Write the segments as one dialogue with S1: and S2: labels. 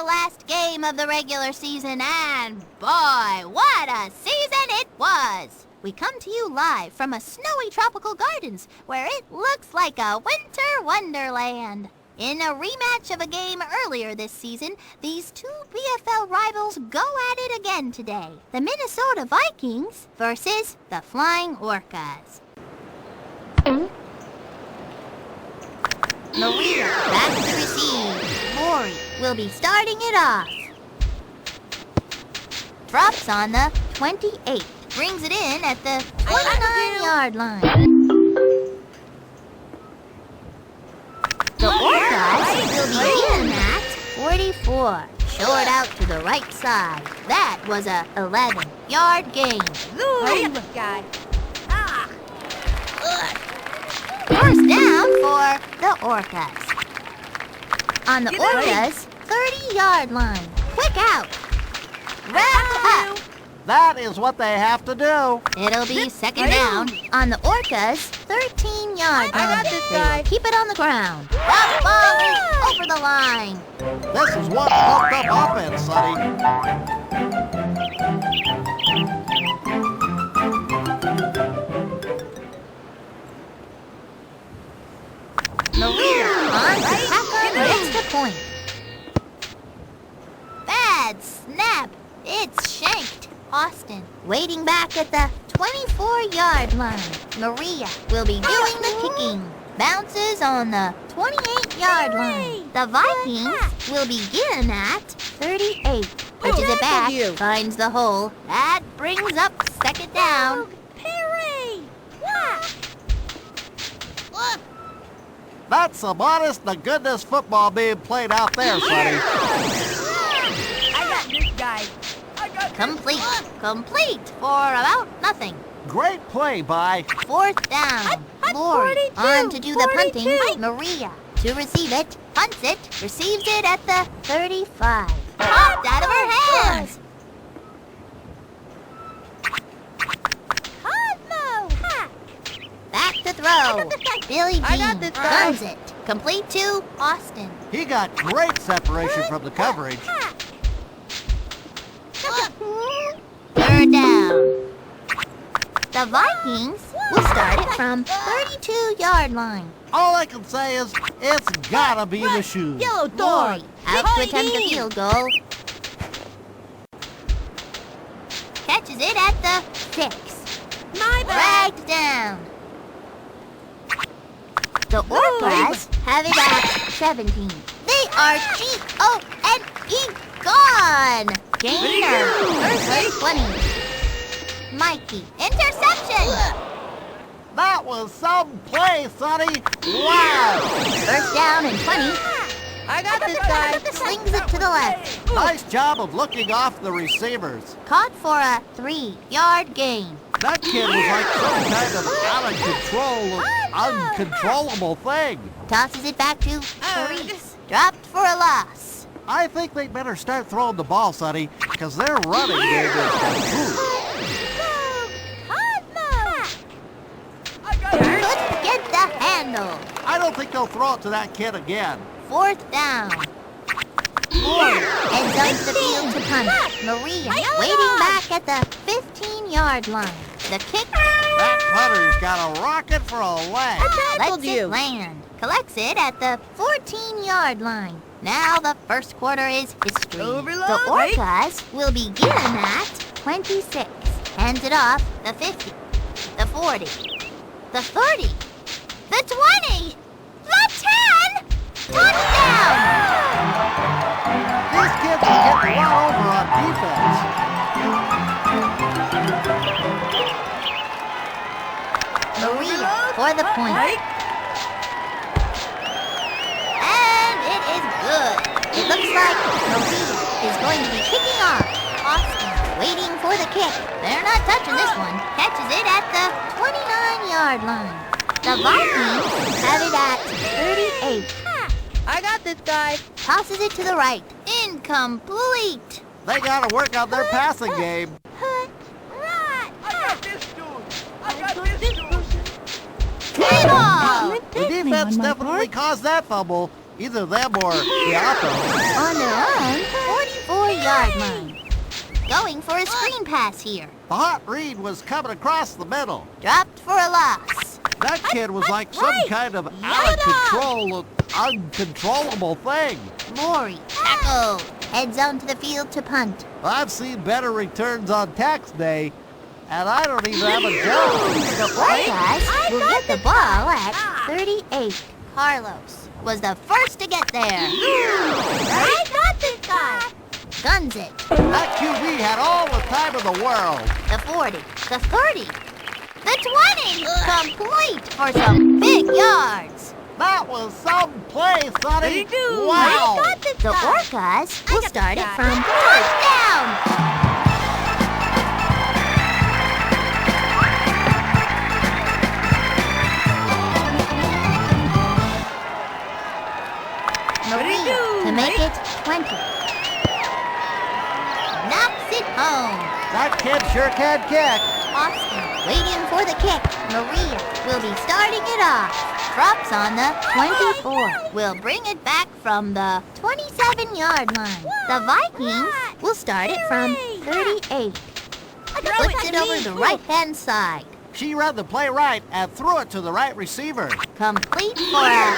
S1: last game of the regular season, and boy, what a season it was! We come to you live from a snowy tropical gardens where it looks like a winter wonderland. In a rematch of a game earlier this season, these two BFL rivals go at it again today. The Minnesota Vikings versus the Flying Orcas. Maria back to receive. Lori will be starting it off. Drops on the 28. Brings it in at the 29-yard line. The Orcas will begin at 44. Short out to the right side. That was a 11-yard gain.
S2: Hurry up, guy.
S1: First down for the Orcas. On the Orcas' 30-yard line. Quick out. Wrap up.
S3: That is what they have to do.
S1: It'll be second down on the Orcas' 13-yard line.
S2: I got this
S1: They
S2: guy.
S1: will keep it on the ground. That ball is over the line.
S3: This is one pumped up offense, Sonny.
S1: Maria on to tackle gets the point. Bad snap. It's shanked. Austin waiting back at the 24-yard line. Maria will be doing the kicking. Bounces on the 28-yard line. The Vikings will begin at 38. Pitches it back, finds the hole. That brings up second down.
S2: Perry!
S3: That's some honest-to-goodness football being played out there, Sonny.
S2: I got this guy.
S1: Complete for about nothing.
S3: Great play by...
S1: Fourth down. Lori
S2: 42,
S1: on to do the
S2: 42.
S1: punting. Maria to receive it. Punts it. Receives it at the 35. Popped out of her hands.
S2: Cosmo!
S1: Back to throw. Billy
S2: I got
S1: Jean
S2: this guy.
S1: runs it. Complete to Austin.
S3: He got great separation from the coverage.
S1: Third down. The Vikings will start it from 32-yard line.
S3: All I can say is, it's gotta be the shoes.
S2: Yellow
S1: Lori
S2: dog!
S1: out to attempt the field goal. Catches it at the 6.
S2: My bad!
S1: Dragged down. The Orcas have it at 17. They are G-O-N-E gone. Gainer. First and 20. Mikey. Interception.
S3: That was some play, Sonny. Wow!
S1: First down and 20.
S2: I got this guy.
S1: Slings it to the left.
S3: Nice job of looking off the receivers.
S1: Caught for a 3-yard gain.
S3: That kid was like some kind of out of control, uncontrollable thing.
S1: Tosses it back to Therese. Dropped for a loss.
S3: I think they better start throwing the ball, Sonny, because their running game is improved.
S1: Couldn't get the handle.
S3: I don't think they'll throw it to that kid again.
S1: Fourth down. Lori heads up the field to punt. Maria waiting back at the 15-yard line. The kick
S3: That punter's got a rocket for a leg.
S1: lets it land. Collects it at the 14-yard line. Now the first quarter is history.
S2: Overload,
S1: The Orcas will begin at 26. Hands it off the 50, the 40, the 30, the 20, the 10. Touchdown!
S3: These kids are getting run over on defense.
S1: Maria for the point. And it is good. It looks like Maria is going to be kicking off. Austin waiting for the kick. They're not touching this one. Catches it at the 29-yard line. The Vikings have it at 38.
S2: I got this guy.
S1: Tosses it to the right. Incomplete.
S3: They gotta work on their passing game.
S1: Play ball.
S3: The defense definitely caused that fumble. Either them or the Orcas.
S1: On their own 44-yard line. Going for a screen pass here.
S3: The hot read was coming across the middle.
S1: Dropped for a loss.
S3: That kid was like some kind of out-of-control, uncontrollable thing.
S1: Maury tackled. Heads onto the field to punt.
S3: I've seen better returns on tax day, and I don't even have a job.
S1: The Orcas will get the ball at 38. Carlos was the first to get there.
S2: I got this guy.
S1: Guns it.
S3: That QB had all the time in the world.
S1: The 40. The 30. The 20. Complete for some big yards.
S3: That was some play, Sonny.
S2: I
S3: Wow.
S2: got this
S1: The
S2: guy.
S1: Orcas will
S2: got
S1: start
S2: this
S1: it
S2: guy.
S1: from first down. Maria to make it 20. Knocks it home.
S3: That kid sure can kick.
S1: Austin waiting for the kick. Maria will be starting it off. Drops on the 24. Will bring it back from the 27-yard line. The Vikings will start it from 38. Flips it over the right-hand side.
S3: She read the play right and threw it to the right receiver.
S1: Complete for a...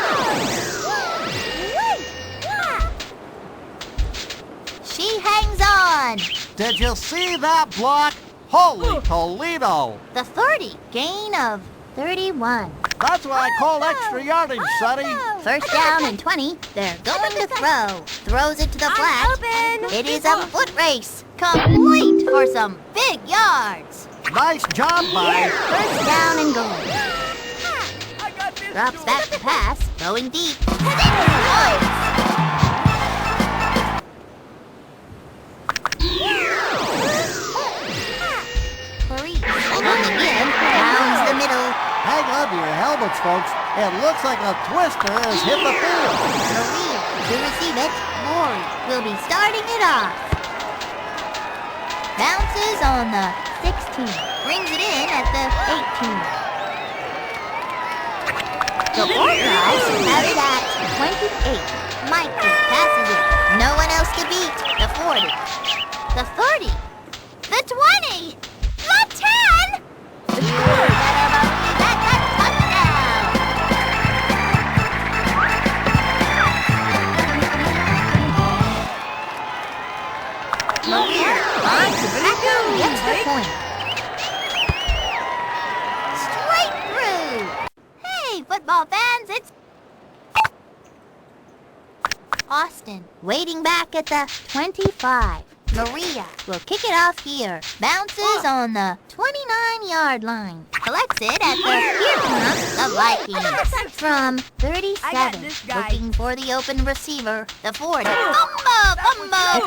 S1: She hangs on.
S3: Did you see that block? Holy Toledo.
S1: The 30. Gain of 31.
S3: That's what I call extra yardage, Sonny.
S1: First down and 20. They're going to throw. Throws it to the flat.
S2: Open.
S1: It is a foot race. Complete for some big yards.
S3: Nice job by...
S1: First down and goal. Drops back to pass. Going deep. Points. Clarice on the give. Rounds the middle.
S3: Hang on to your helmets, folks. It looks like a twister has hit the field.
S1: Maria to receive it. Maury will be starting it off. Bounces on the 16. Brings it in at the 18. The Orcas have it at 28. Mikey passes it. No one else to beat. The 40. The 30. The 20. The 10. The score better believe that touchdown. Maria on to tackle, gets the point. Straight through. Hey, football fans, it's Austin waiting back at the 25. Maria will kick it off here. Bounces on the 29-yard line. Collects it at the here comes the Vikings. From 37.
S2: this guy.
S1: Looking for the open receiver. The 40.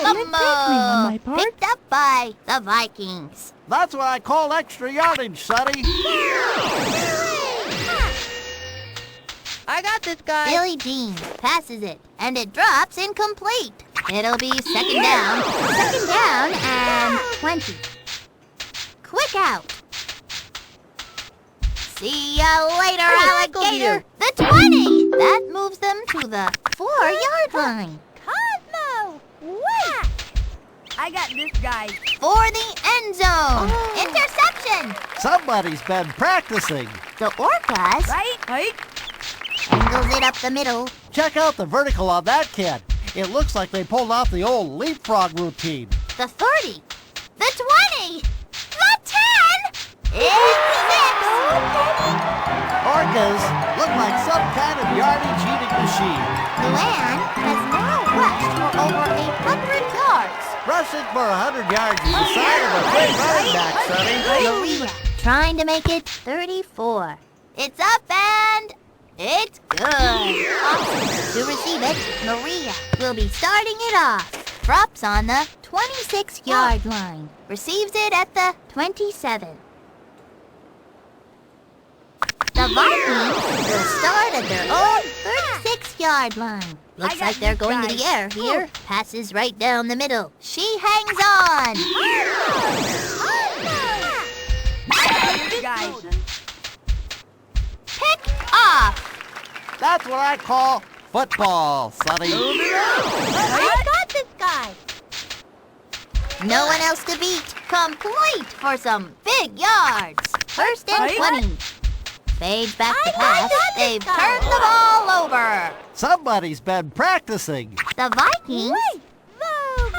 S1: Fumble. Picked up by the Vikings.
S3: That's what I call extra yardage, Sonny.
S2: I got this guy.
S1: Billy Jean passes it, and it drops incomplete. It'll be second down. Second down and 20. Quick out. See ya later, alligator. The 20. That moves them to the 4-yard line.
S2: Cosmo. Wait. I got this guy.
S1: For the end zone. Interception.
S3: Somebody's been practicing.
S1: The Orcas
S2: Right.
S1: angles it up the middle.
S3: Check out the vertical on that kid. It looks like they pulled off the old leapfrog routine.
S1: The 30. The 20. The 10. It's 6.
S3: Orcas look like some kind of yardage-eating machine.
S1: Luann has now rushed for over 100 yards.
S3: Rushing for 100 yards is the sign of a great running back, Sonny.
S1: Maria trying to make it 34. It's up and it's good. To receive it, Maria will be starting it off. Drops on the 26-yard line. Receives it at the 27. The Vikings will start at their own 36-yard line. Looks
S2: got
S1: like they're
S2: this
S1: going to
S2: guy.
S1: the air here. Passes right down the middle. She hangs on.
S2: This guy.
S1: Picked off.
S3: That's what I call football, Sonny.
S2: I got this guy.
S1: No one else to beat. Complete for some big yards. First and 20. Fades back to pass. They've turned the ball over.
S3: Somebody's been practicing.
S1: The Vikings.
S2: Move.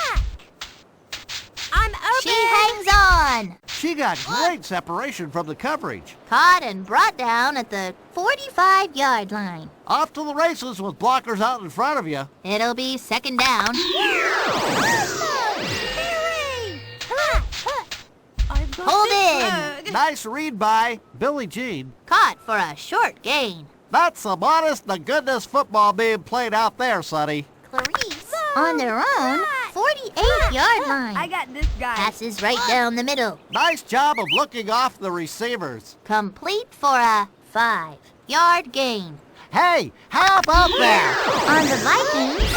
S2: I'm open.
S1: She hangs on.
S3: She got great separation from the coverage.
S1: Caught and brought down at the 45-yard line.
S3: Off to the races with blockers out in front of you.
S1: It'll be second down. Hold in.
S3: Nice read by Billie Jean.
S1: Caught for a short gain.
S3: That's some honest-to-goodness football being played out there, Sonny.
S1: Clarice on their own 48-yard
S2: I
S1: line.
S2: got this guy.
S1: Passes right down the middle.
S3: Nice job of looking off the receivers.
S1: Complete for a 5-yard gain.
S3: Hey, how about that?
S1: On the Vikings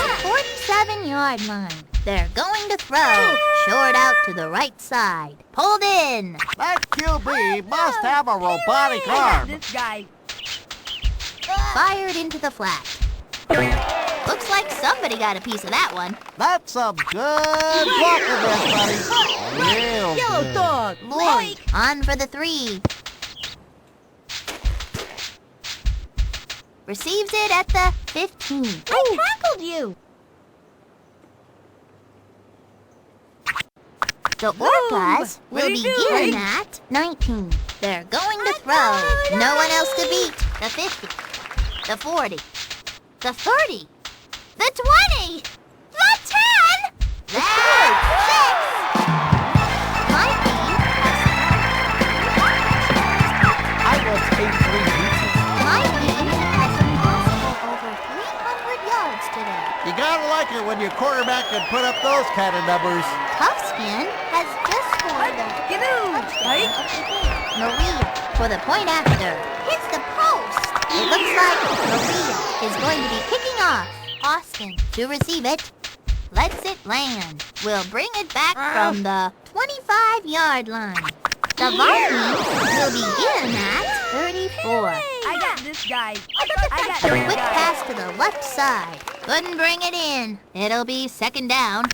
S1: 47-yard line. They're going to throw. Short out to the right side. Pulled in.
S3: That QB must have a robotic
S2: I got
S3: arm.
S2: this guy.
S1: Fired into the flat. Looks like somebody got a piece of that one.
S3: That's some good blocking there, Sonny. Real good.
S2: dog.
S1: Lloyd on for the 3. Receives it at the 15.
S2: I tackled you.
S1: The Orcas
S2: What
S1: will
S2: are you
S1: begin
S2: doing?
S1: at 19. They're going to throw. No one else to beat. The 50. The 40. The 30. The 20. The 10. That's 6. Mikey
S3: I once ate 3 pizzas.
S1: has impossible over 300 yards today.
S3: You gotta like it when your quarterback can put up those kind of numbers.
S1: Toughskin has just scored the
S2: Get out.
S1: touchdown of the game. Maria for the point after. Hits the post. It looks like Maria is going to be kicking off. Austin to receive it. Lets it land. We'll bring it back from the 25-yard line. The Vikings will begin at 34.
S2: I got this guy. I got
S1: The
S2: this
S1: quick
S2: guy.
S1: pass to the left side. Couldn't bring it in. It'll be second down.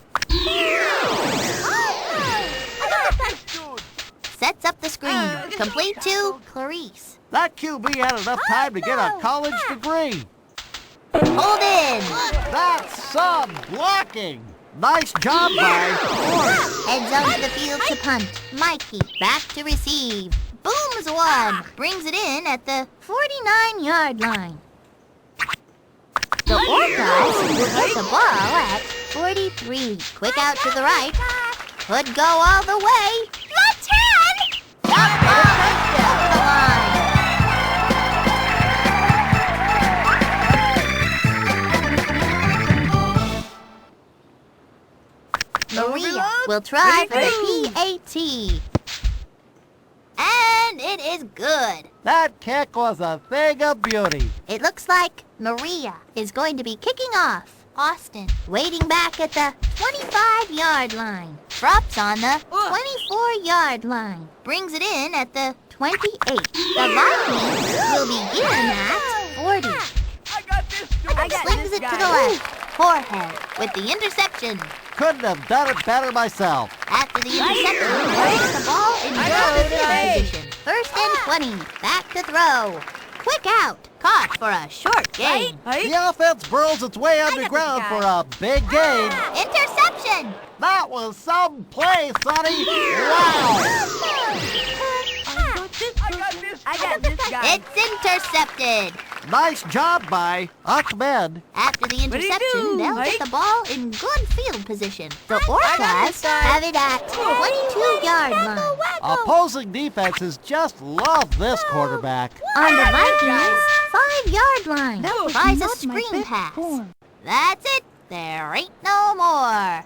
S1: Sets up the screen. Complete to Clarice.
S3: That QB had enough time to get a college degree.
S1: Hold in.
S3: That's some blocking. Nice job by Orc.
S1: Heads onto the field to punt. Mikey back to receive. Booms one. Brings it in at the 49-yard line. The Orcas will get the ball at 43. Quick out to the right. Could go all the way. The 10. The ball is over the line. Maria will try for the PAT. And it is good.
S3: That kick was a thing of beauty.
S1: It looks like Maria is going to be kicking off. Austin waiting back at the 25-yard line. Drops on the 24-yard line. Brings it in at the 28. The Vikings will begin at 40.
S2: I got
S1: Slings
S2: this
S1: it
S2: guy.
S1: to the left. Forehead with the interception.
S3: Couldn't have done it better myself.
S1: After the interception, throws the ball in
S2: got
S1: good
S2: this
S1: field
S2: guy.
S1: position. First and 20. Back to throw. Quick out. Caught for a short gain.
S3: The offense burrows its way underground for a big gain.
S1: Interception.
S3: That was some play, Sonny. Wow.
S2: I got this guy.
S1: It's intercepted.
S3: Nice job by Ahmed.
S1: After the
S2: do you
S1: interception,
S2: do,
S1: they'll
S2: Mike?
S1: get the ball in good field position. The
S2: got
S1: Orcas
S2: this guy.
S1: have it at 22-yard line.
S3: Opposing defenses just love this quarterback.
S1: On the Vikings 5-yard line.
S2: That was
S1: Tries a
S2: not my
S1: screen
S2: best
S1: pass.
S2: form.
S1: That's it. There ain't no more.